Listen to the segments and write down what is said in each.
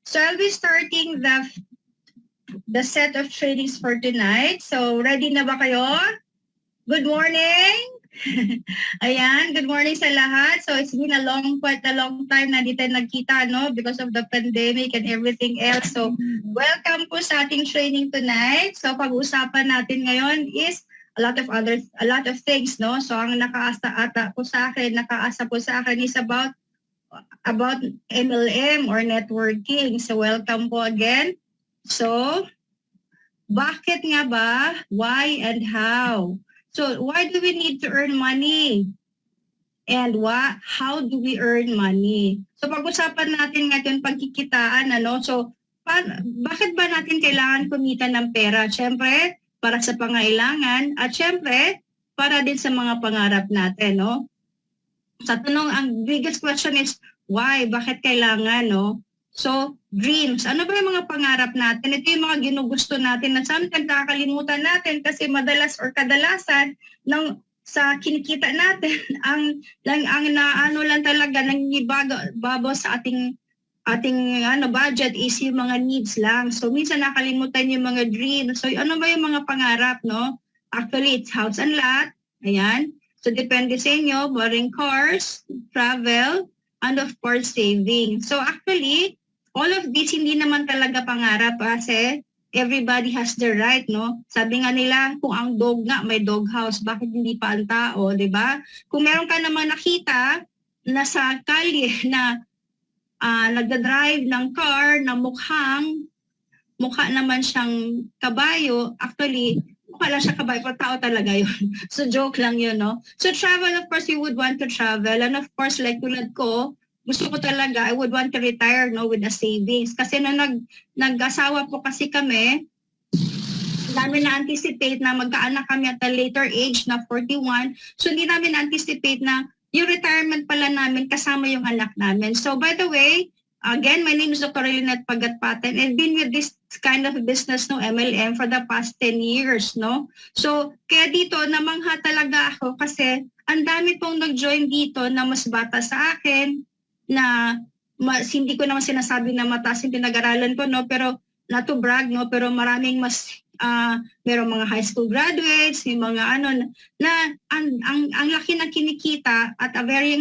So I'll be starting the set of trainings for tonight. So ready na ba kayo? Good morning! Ayan, good morning sa lahat. So it's been quite a long time na di tayo nagkita, no? Because of the pandemic and everything else. So welcome po sa ating training tonight. So pag-uusapan natin ngayon is a lot of things, no? So ang nakaasa po sa akin is about MLM or networking. So welcome po again. So bakit nga ba? Why and how? So why do we need to earn money? And how do we earn money? So pag-usapan natin ngayon pagkikitaan, ano? So bakit ba natin kailangan kumita ng pera? Siyempre, para sa pangailangan at siyempre, para din sa mga pangarap natin, no? Sa tanong, ang biggest question is, why? Bakit kailangan, no? So, dreams. Ano ba yung mga pangarap natin? Ito yung mga ginugusto natin na sometimes nakakalimutan natin kasi madalas or kadalasan sa kinikita natin, ang lang talaga nangibabaw sa ating budget is yung mga needs lang. So, minsan nakalimutan yung mga dreams. So, ano ba yung mga pangarap, no? Actually, it's house and lot. Ayan. So, depende sa inyo, borrowing cars, travel, and of course, saving. So, actually, all of this hindi naman talaga pangarap kasi everybody has the right, no? Sabi nga nila, kung ang dog nga may dog house, bakit hindi pa ang tao, di ba? Kung meron ka naman nakita na sa kalye na nagdadrive ng car na mukha naman siyang kabayo, actually, mukha lang siya kabayo, pero tao talaga yun. So, joke lang yun, no? So, travel, of course, you would want to travel. And of course, like tulad ko, gusto ko talaga, I would want to retire, no, with a savings. Kasi nung nag-asawa po kasi kami, namin na-anticipate na magkaanak kami at a later age na 41. So, hindi namin na-anticipate na yung retirement pala namin kasama yung anak namin. So, by the way, again, my name is Dr. Lynette Pagatpaten. I've been with this kind of business, no, MLM, for the past 10 years, no? So, kaya dito, namangha talaga ako kasi ang dami pong nag-join dito na mas bata sa akin, na hindi ko naman sinasabi na mataas yung pinag-aralan ko, no? Pero, not to brag, no? Pero maraming merong mga high school graduates, yung mga ang laki na kinikita at a very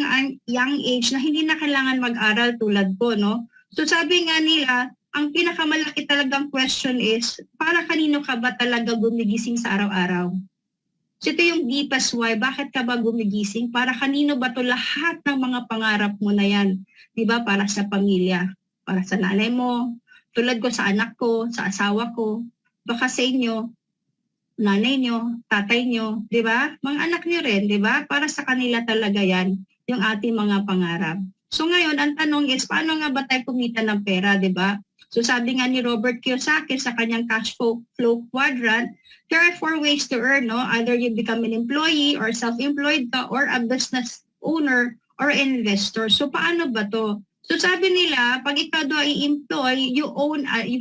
young age na hindi na kailangan mag-aral tulad ko, no? So sabi nga nila, ang pinakamalaki talagang question is, para kanino ka ba talaga gumigising sa araw-araw? So ito yung deepest why, bakit ka ba gumigising? Para kanino ba to lahat ng mga pangarap mo na yan? Diba? Para sa pamilya, para sa nanay mo, tulad ko sa anak ko, sa asawa ko, baka sa inyo, nanay nyo, tatay nyo, di ba? Mga anak nyo rin, di ba? Para sa kanila talaga yan, yung ating mga pangarap. So ngayon, ang tanong is, paano nga ba tayo kumita ng pera, di ba? So sabi nga ni Robert Kiyosaki sa kanyang cash flow quadrant, there are 4 ways to earn, no? Either you become an employee or self-employed ka or a business owner or investor. So paano ba to? So sabi nila, pag ikaw daw i-employ, you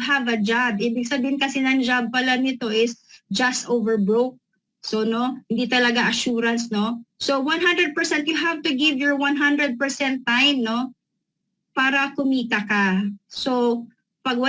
have a job. Ibig sabihin kasi ng job pala nito is just over broke. So no, hindi talaga assurance, no? So 100% you have to give your 100% time, no? Para kumita ka. So pag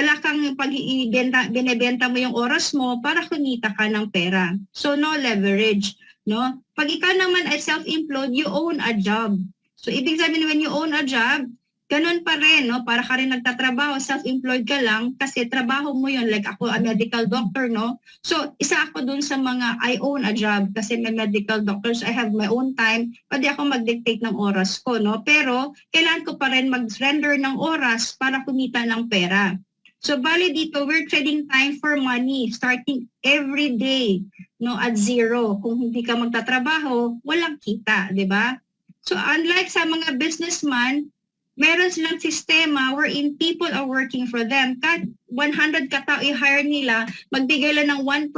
binebenta mo yung oras mo para kumita ka ng pera. So no leverage, no? Pag ikaw naman ay self-employed, you own a job. So ibig sabihin when you own a job, ganun pa rin, no? Para ka rin nagtatrabaho, self-employed ka lang kasi trabaho mo yun. Like ako, a medical doctor, no? So, isa ako dun sa mga I own a job kasi may medical doctors. I have my own time. Pwede ako mag-dictate ng oras ko, no? Pero, kailangan ko pa rin mag-render ng oras para kumita ng pera. So, bali dito, we're trading time for money starting every day, no? At zero. Kung hindi ka magtatrabaho, walang kita, di ba? So, unlike sa mga businessman, meron silang sistema wherein people are working for them. Kahit 100 katao i-hire nila, magbigay lang ng 1%,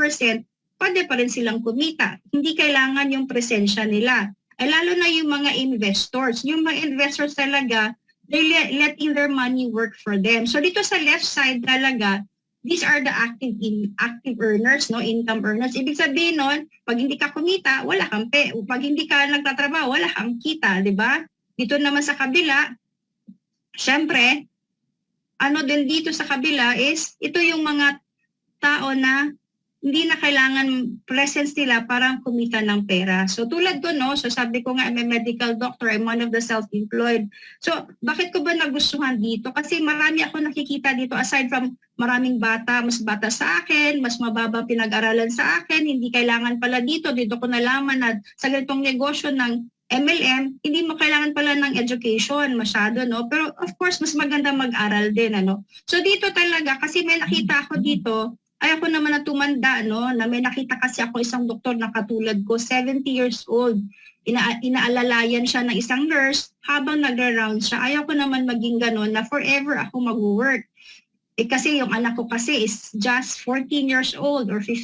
pwede pa rin silang kumita. Hindi kailangan yung presensya nila. Lalo na yung mga investors. Yung mga investors talaga, they're letting their money work for them. So dito sa left side talaga, these are the active earners, no, income earners. Ibig sabihin nun, pag hindi ka kumita, wala kang pag hindi ka nagtatrabaho, wala kang kita, di ba? Dito naman sa kabila, syempre, ano din dito sa kabila is, ito yung mga tao na hindi na kailangan presence nila para kumita ng pera. So tulad ko, no, so sabi ko nga, I'm a medical doctor, I'm one of the self-employed. So bakit ko ba nagustuhan dito? Kasi marami ako nakikita dito, aside from maraming bata, mas bata sa akin, mas mababa pinag-aralan sa akin, hindi kailangan pala dito ko nalaman na sa ganitong negosyo ng MLM, hindi mo kailangan pala ng education masyado, no? Pero of course, mas maganda mag-aral din, ano? So dito talaga, kasi may nakita ako dito, ay ako naman na tumanda, no, na may nakita kasi ako isang doktor na katulad ko, 70 years old. Inaalalayan siya ng isang nurse habang nagra-round siya. Ayaw ko naman maging gano'n na forever ako mag-work. Kasi yung anak ko kasi is just 14 years old or 15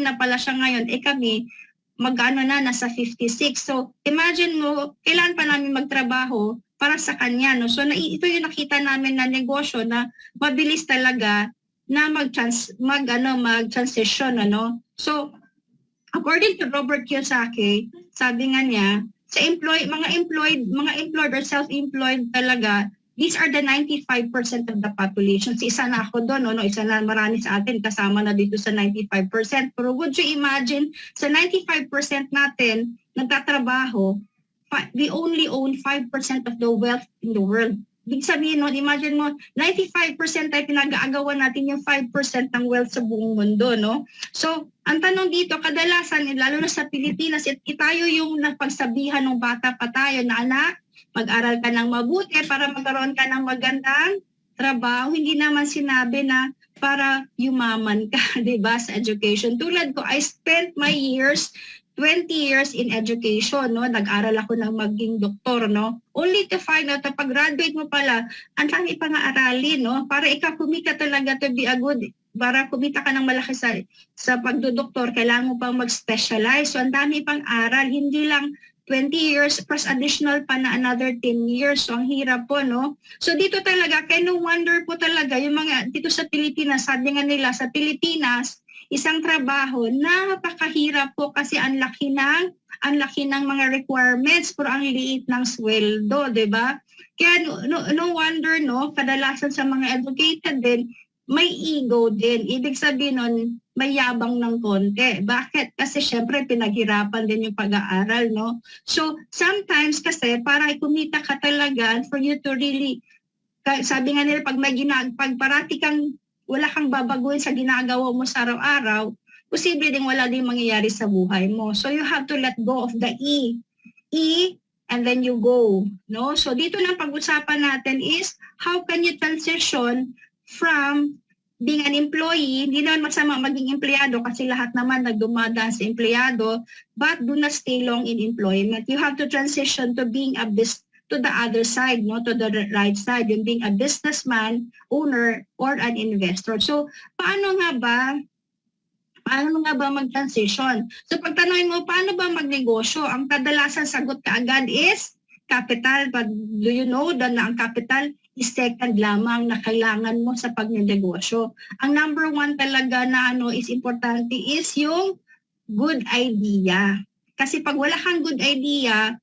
na pala siya ngayon. Kami, magano na, nasa 56. So imagine mo, kailan pa namin magtrabaho para sa kanya, no? So ito yung nakita namin na negosyo na mabilis talaga na mag-transition, ano. So according to Robert Kiyosaki, sabi nga niya, sa mga employed or self-employed talaga, these are the 95% of the population. So, isa na ako doon, no? Isa na marami sa atin, kasama na dito sa 95%. Pero would you imagine, sa 95% natin, nagtatrabaho, we only own 5% of the wealth in the world. Big sabihin, no, imagine mo, 95% tayo pinag-aagawan natin yung 5% ng wealth sa buong mundo, no? So, ang tanong dito, kadalasan, lalo na sa Pilipinas, tayo yung napagsabihan ng bata pa tayo na anak, mag-aral ka ng mabuti para magkaroon ka ng magandang trabaho. Hindi naman sinabi na para yumaman ka, di ba, sa education. Tulad ko, I spent my 20 years in education, no? Nag-aral ako ng maging doktor, no? Only to find out na pag-graduate mo pala, ang dami pang aaralin, no? Para ikaw kumita talaga to be a good, para kumita ka ng malaki sa pagdodoktor, kailangan mo pang mag-specialize. So, ang dami pang aral, hindi lang 20 years plus additional pa na another 10 years. So, ang hirap po, no? So, dito talaga, kaya no wonder po talaga, yung mga, dito sa Pilipinas, sabi nga nila, sa Pilipinas, isang trabaho, napakahirap po kasi ang laki ng mga requirements pero ang liit ng sweldo, 'di ba? Kaya no wonder, no, kadalasan sa mga educated din, may ego din. Ibig sabihin nun, may yabang ng konti. Bakit? Kasi syempre pinaghirapan din yung pag-aaral, no? So sometimes kasi para kumita ka talaga, for you to really, sabi nga nila, pag parati kang wala kang babaguhin sa ginagawa mo sa araw-araw, posible ding wala ding mangyayari sa buhay mo. So you have to let go of the E, and then you go. No? So dito na pag-usapan natin is, how can you transition from being an employee, hindi naman masama maging empleyado kasi lahat naman nagdumadaan sa empleyado, but do not stay long in employment. You have to transition to being to the other side, no, to the right side, yung being a businessman, owner, or an investor. So, paano nga ba mag-transition? So, pagtanongin mo, paano ba magnegosyo? Ang kadalasan sagot kaagad is capital. But do you know that na ang capital is second lamang na kailangan mo sa pagnegosyo? Ang number one talaga na is importante is yung good idea. Kasi pag wala kang good idea,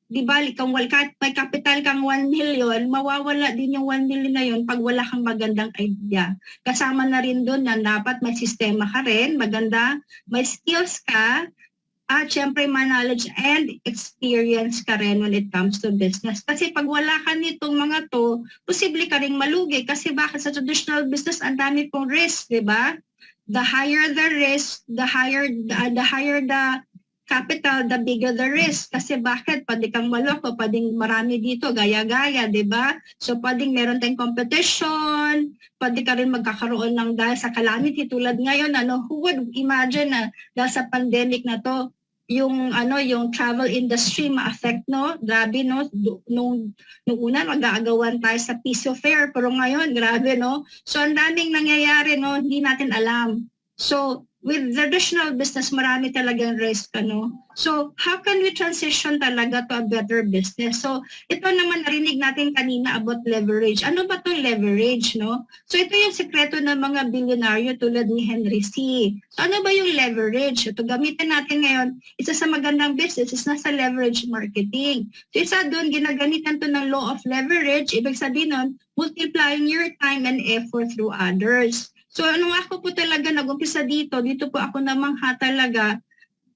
di ba, kung may capital kang 1 million, mawawala din yung 1 million na yun pag wala kang magandang idea. Kasama na rin doon na dapat may sistema ka rin, maganda, may skills ka, at syempre may knowledge and experience ka rin when it comes to business. Kasi pag wala ka nitong mga to, posible ka rin malugi. Kasi bakit sa traditional business, ang dami pong risk, di ba? The higher the risk, the higher the capital, the bigger the risk. Kasi bakit? Pwede kang maloko, pwedeng marami dito, gaya-gaya, di ba? So pwedeng meron tayong competition, pwede ka rin magkakaroon ng dahil sa calamity tulad ngayon, who would imagine na dahil sa pandemic na to, yung travel industry ma-affect, no? Grabe, no? Nung una, mag-aagawan tayo sa piso fare, pero ngayon, grabe, no? So ang daming nangyayari, no? Hindi natin alam. So, with traditional business, marami talagang risk, ano? So, how can we transition talaga to a better business? So, ito naman narinig natin kanina about leverage. Ano ba itong leverage, no? So, ito yung sekreto ng mga bilyonaryo tulad ni Henry C. So, ano ba yung leverage? Ito, gamitin natin ngayon. Isa sa magandang business is nasa leverage marketing. So, isa doon, ginagamitan to ng law of leverage. Ibig sabihin nun, multiplying your time and effort through others. So, nung ako po talaga nag-umpisa dito po ako namangha talaga.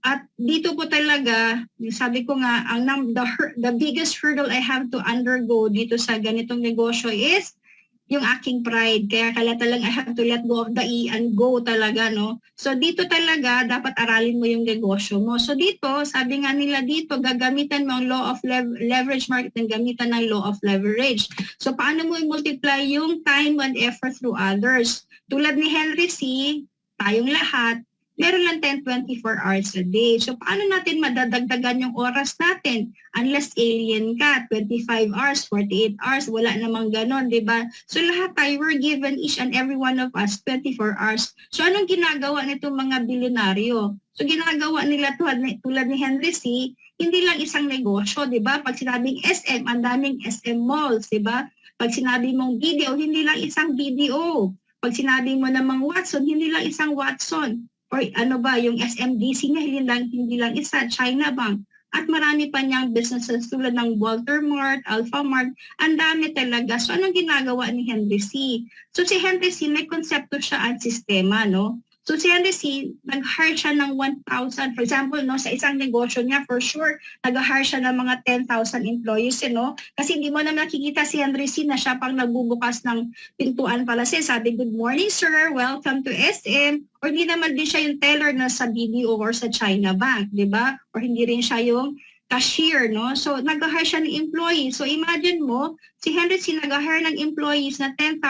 At dito po talaga, sabi ko nga, the biggest hurdle I have to undergo dito sa ganitong negosyo is yung aking pride. Kaya talagang I have to let go of the E and go talaga, no? So dito talaga, dapat aralin mo yung negosyo mo. So dito, sabi nga nila dito, gagamitan mo ang law of leverage marketing, gamitan ng law of leverage. So paano mo i-multiply yung time and effort through others? Tulad ni Henry C., tayong lahat, meron lang 10-24 hours a day. So, paano natin madadagdagan yung oras natin? Unless alien ka, 25 hours, 48 hours, wala namang ganon, di ba? So, lahat tayo, we're given each and every one of us 24 hours. So, anong ginagawa nitong mga bilyonaryo? So, ginagawa nila tulad ni Henry C., hindi lang isang negosyo, di ba? Pag sinabing SM, ang daming SM malls, di ba? Pag sinabi mong video, hindi lang isang video. Pag sinabi mo namang Watson, hindi lang isang Watson. Or ano ba, yung SMDC niya, hindi lang isa, China Bank. At marami pa niyang businesses tulad ng Walter Mart, Alpha Mart, ang dami talaga. So anong ginagawa ni Henry C? So si Henry C, may konsepto siya at sistema, no? So si Henry C, nag-hire siya ng 1,000. For example, no, sa isang negosyo niya, for sure, nag-hire siya ng mga 10,000 employees, no? Kasi hindi mo na nakikita si Henry C na siya pang nagbubukas ng pintuan pala siya. Sabi, good morning, sir. Welcome to SM. Or hindi naman din siya yung teller na sa BDO or sa China Bank, di ba? Or hindi rin siya yung cashier, no? So, nag-hire siya ng employees. So, imagine mo, si Henry C. nag-hire ng employees na 10,000,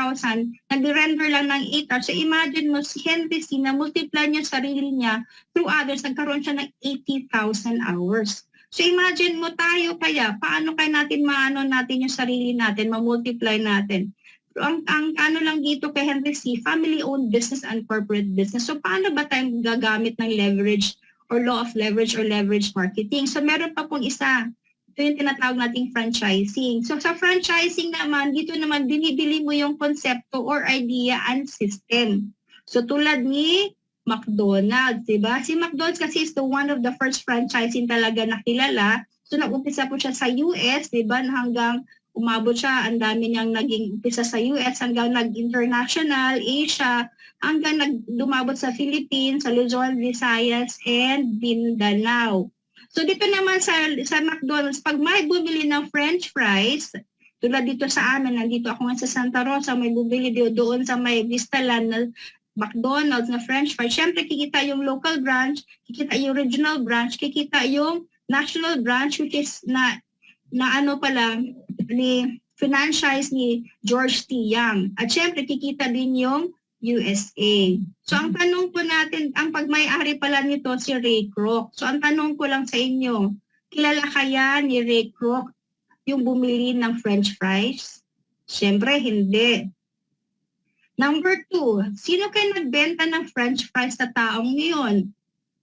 nag-render lang ng 8 hours. So, imagine mo, si Henry C. na multiply niya sarili niya through others, nagkaroon siya ng 80,000 hours. So, imagine mo tayo kaya, paano kaya natin maano natin yung sarili natin, ma-multiply natin? Ang ano lang dito kay Henry C., family-owned business and corporate business. So, paano ba tayo gagamit ng leverage or law of leverage or leverage marketing? So, meron pa pong isa. Ito yung tinatawag nating franchising. So, sa franchising naman, dito naman binibili mo yung konsepto or idea and system. So, tulad ni McDonald's, diba? Si McDonald's kasi is the one of the first franchising talaga na kilala. So, nag-umpisa po siya sa US, diba? Hanggang umabot siya, ang dami niyang naging umpisa sa US hanggang nag-international, Asia, hanggang dumabot sa Philippines, sa Luzon, Visayas, and Mindanao. So dito naman sa McDonald's, pag may bumili ng French fries, tulad dito sa amin, nandito ako nga sa Santa Rosa, may bumili doon sa may Vistaland na McDonald's na French fries. Siyempre, kikita yung local branch, kikita yung regional branch, kikita yung national branch, which is na ano pala, ni franchise ni George T. Young. At syempre, kikita din yung USA. So, ang tanong po natin, ang pagmay-ari pala nito si Ray Kroc. So, ang tanong ko lang sa inyo, kilala kaya ni Ray Kroc yung bumili ng French fries? Syempre, hindi. Number 2, sino kayo nagbenta ng French fries sa taong ngayon?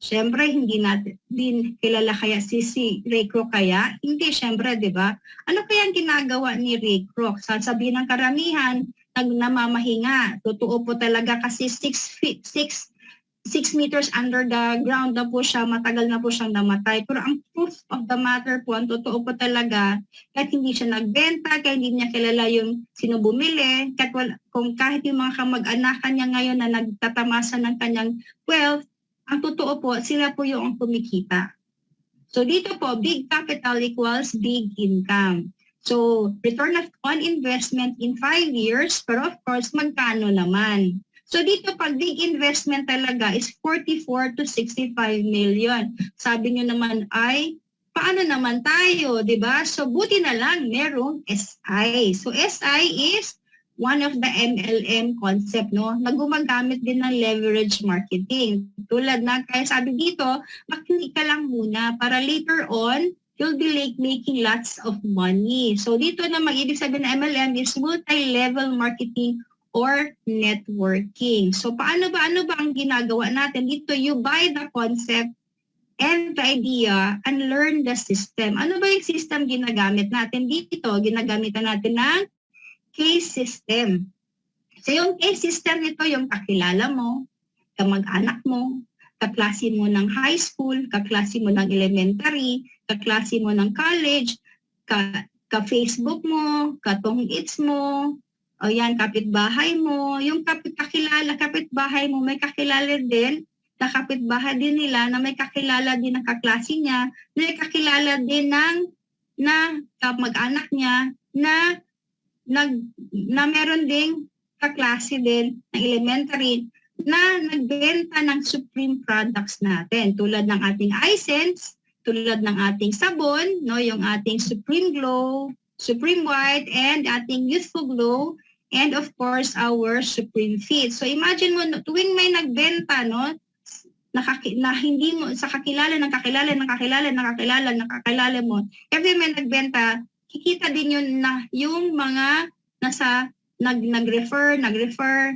Siyempre, hindi natin din kilala kaya si Ray Kroc kaya? Hindi, siyempre, di ba? Ano kaya ang ginagawa ni Ray Kroc? Sasabihin ng karamihan, namamahinga. Totoo po talaga kasi 6 meters under the ground na po siya, matagal na po siyang namatay. Pero ang truth of the matter po, ang totoo po talaga, kahit hindi siya nagbenta, kahit hindi niya kilala yung sino bumili, kahit yung mga kamag-anakan niya ngayon na nagtatamasa ng kanyang wealth, ang totoo po, sila po yung kumikita. So dito po, big capital equals big income. So return on investment in 5 years, pero of course, magkano naman? So dito pag big investment talaga is 44 to 65 million. Sabi nyo naman ay, paano naman tayo, di ba? So buti na lang merong SI. So SI is one of the MLM concept, no? Nagumagamit din ng leverage marketing. Tulad na, kaya sabi dito, makinig ka lang muna para later on, you'll be making lots of money. So dito na mag-ibig sabihin ng MLM is multi-level marketing or networking. So ano ba ang ginagawa natin dito? You buy the concept and the idea and learn the system. Ano ba yung system ginagamit natin dito? Ginagamitan natin ng case system. So yung case system nito, yung kakilala mo, kamag-anak mo, kaklase mo ng high school, kaklase mo ng elementary, kaklase mo ng college, ka-Facebook mo, katong-its mo, o yan, kapitbahay mo, yung kapitbahay mo, may kakilala din, na kapitbahay din nila, na may kakilala din ng kaklase niya, na may kakilala din na kamag-anak niya, na meron ding kaklase din ng elementary, na nagbenta ng Supreme products natin, tulad ng ating iSense, tulad ng ating sabon, no, yung ating Supreme Glow, Supreme White, and ating Youthful Glow, and of course, our Supreme Fit. So imagine mo, tuwing may nagbenta, no, na hindi mo, sa kakilala mo, every may nagbenta, kikita din yun na yung mga nasa nag-refer,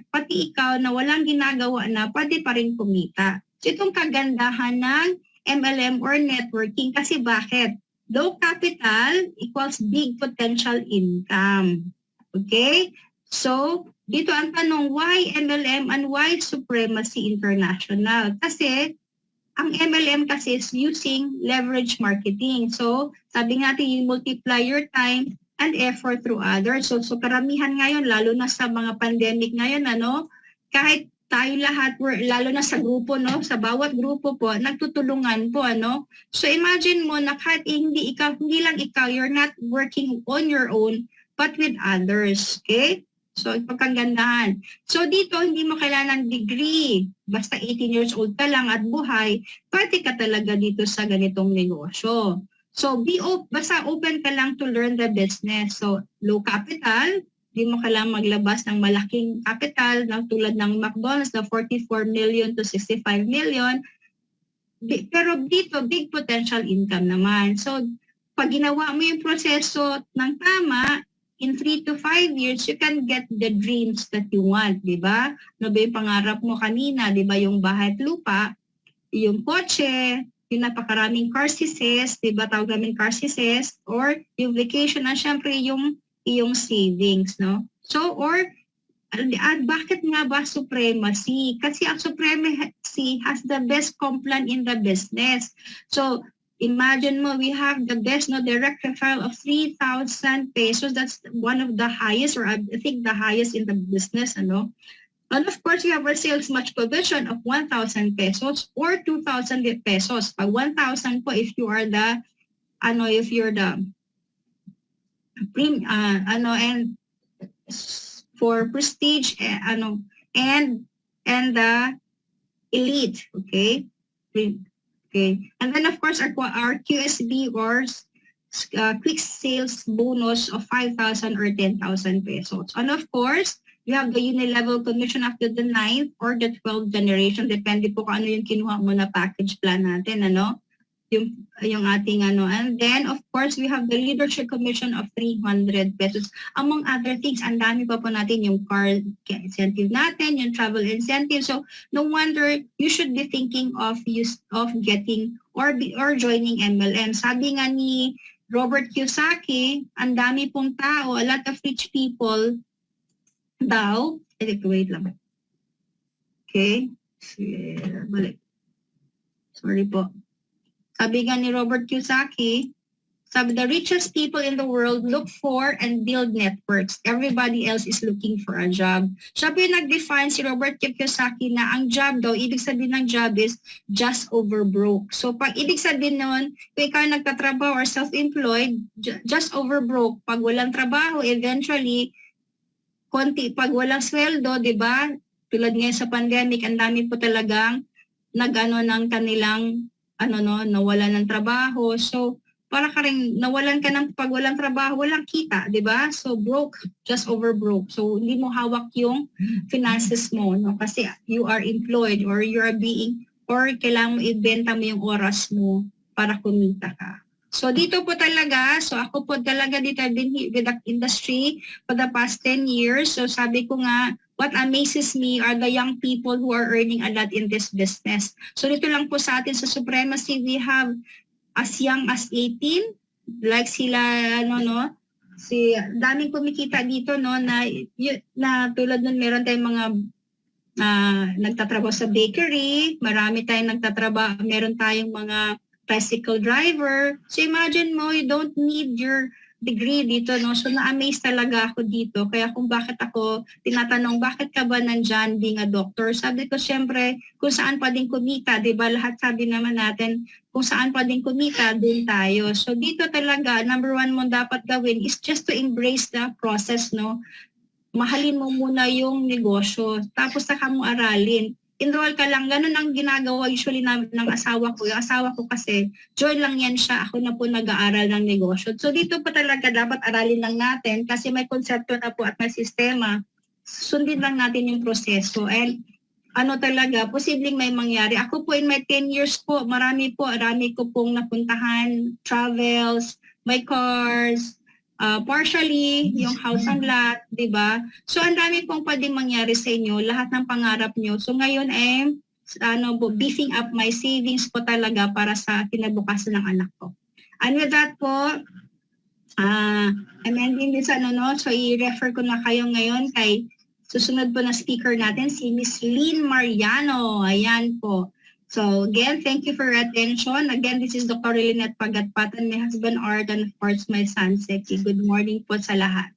pati ikaw na walang ginagawa na, pwede pa rin kumita. So itong kagandahan ng MLM or networking, kasi bakit? Low capital equals big potential income. Okay? So, dito ang tanong, why MLM and why Supremacy International? Kasi, ang MLM kasi is using leverage marketing. So, sabi natin, you multiply your time and effort through others. So karamihan ngayon, lalo na sa mga pandemic ngayon, kahit tayo lahat, lalo na sa grupo, sa bawat grupo po, nagtutulungan po, So imagine mo na kahit hindi lang ikaw, you're not working on your own, but with others, okay? So, pagkagandahan. So, dito, hindi mo kailangan ng degree. Basta 18 years old ka lang at buhay, pwede ka talaga dito sa ganitong negosyo. So, basta open ka lang to learn the business. So, low capital, hindi mo kailangan maglabas ng malaking capital, tulad ng McDonald's na 44 million to 65 million. Pero dito, big potential income naman. So, pag ginawa mo yung proseso ng tama, in 3 to 5 years, you can get the dreams that you want, di ba? Ano ba yung pangarap mo kanina, di ba? Yung bahay at lupa, yung kotse, yung napakaraming car seats, di ba? Tawag namin car seats, or yung vacation, na syempre yung savings, no? So, bakit nga ba Supremacy? Kasi ang Supremacy has the best complan in the business. So, imagine mo, we have the best direct referral of 3,000 pesos. That's one of the highest, or I think the highest in the business, And of course, we have our sales match commission of 1,000 pesos or 2,000 pesos. Pag 1,000 po, if you're the and for prestige, and the elite, okay? Okay. And then, of course, our QSB or quick sales bonus of 5,000 or 10,000 pesos. And of course, we have the unilevel commission after the 9th or the 12th generation. Depende po kung ano yung kinuha mo na package plan natin, Yung ating And then, of course, we have the leadership commission of 300 pesos. Among other things, ang dami pa po natin yung car incentive natin, yung travel incentive. So, no wonder you should be thinking of getting or joining MLM. Sabi nga ni Robert Kiyosaki, ang dami pong tao, a lot of rich people daw. Wait lang. Okay. Balik. Sorry po. Sabi nga ni Robert Kiyosaki, the richest people in the world look for and build networks. Everybody else is looking for a job. Siya po yung nag-define si Robert Kiyosaki na ang job daw, ibig sabihin ng job is just over broke. So pag ibig sabihin nun, kung ikaw nagtatrabaho or self-employed, just over broke. Pag walang trabaho, eventually, pag walang sweldo, di ba? Tulad ngayon sa pandemic, ang dami po talagang ng kanilang nawala ng trabaho. So, para ka rin, pag walang trabaho, walang kita, di ba? So, broke, just over broke. So, hindi mo hawak yung finances mo, Kasi you are employed or you are kailangan mo ibenta mo yung oras mo para kumita ka. So dito po talaga, so ako po talaga dito, I've been with the industry for the past 10 years. So sabi ko nga, what amazes me are the young people who are earning a lot in this business. So dito lang po sa atin sa Supremacy, we have as young as 18, like sila, daming kumikita dito, no, na tulad nun meron tayong mga nagtatrabaho sa bakery, marami tayong nagtatrabaho, meron tayong mga tricycle driver. So imagine mo, you don't need your degree dito, no? So na-amaze talaga ako dito. Kaya kung bakit ako tinatanong, bakit ka ba nandyan being a doctor? Sabi ko, syempre, kung saan pwedeng kumita, di ba? Lahat sabi naman natin, kung saan pwedeng kumita, doon tayo. So dito talaga, number one mo dapat gawin is just to embrace the process, no? Mahalin mo muna yung negosyo, tapos saka mo aralin. Enroll ka lang, ganun ang ginagawa usually ng asawa ko. Yung asawa ko kasi, join lang yan siya, ako na po nag-aaral ng negosyo. So dito pa talaga dapat aralin lang natin kasi may konsepto na po at may sistema. Sundin lang natin yung proseso. And talaga, posibleng may mangyari. Ako po in my 10 years po, marami ko pong napuntahan, travels, my cars, partially, yung house and lot, di ba? So, ang dami pong pwedeng mangyari sa inyo, lahat ng pangarap nyo. So, ngayon beefing up my savings po talaga para sa kinabukasan ng anak ko. And with that po, I'm ending this, so i-refer ko na kayo ngayon kay susunod po na speaker natin, si Miss Lynn Mariano. Ayan po. So again, thank you for your attention. Again, this is Dr. Lynette Pagatpatan, my husband Art, and of course my son Seki. Good morning po sa lahat.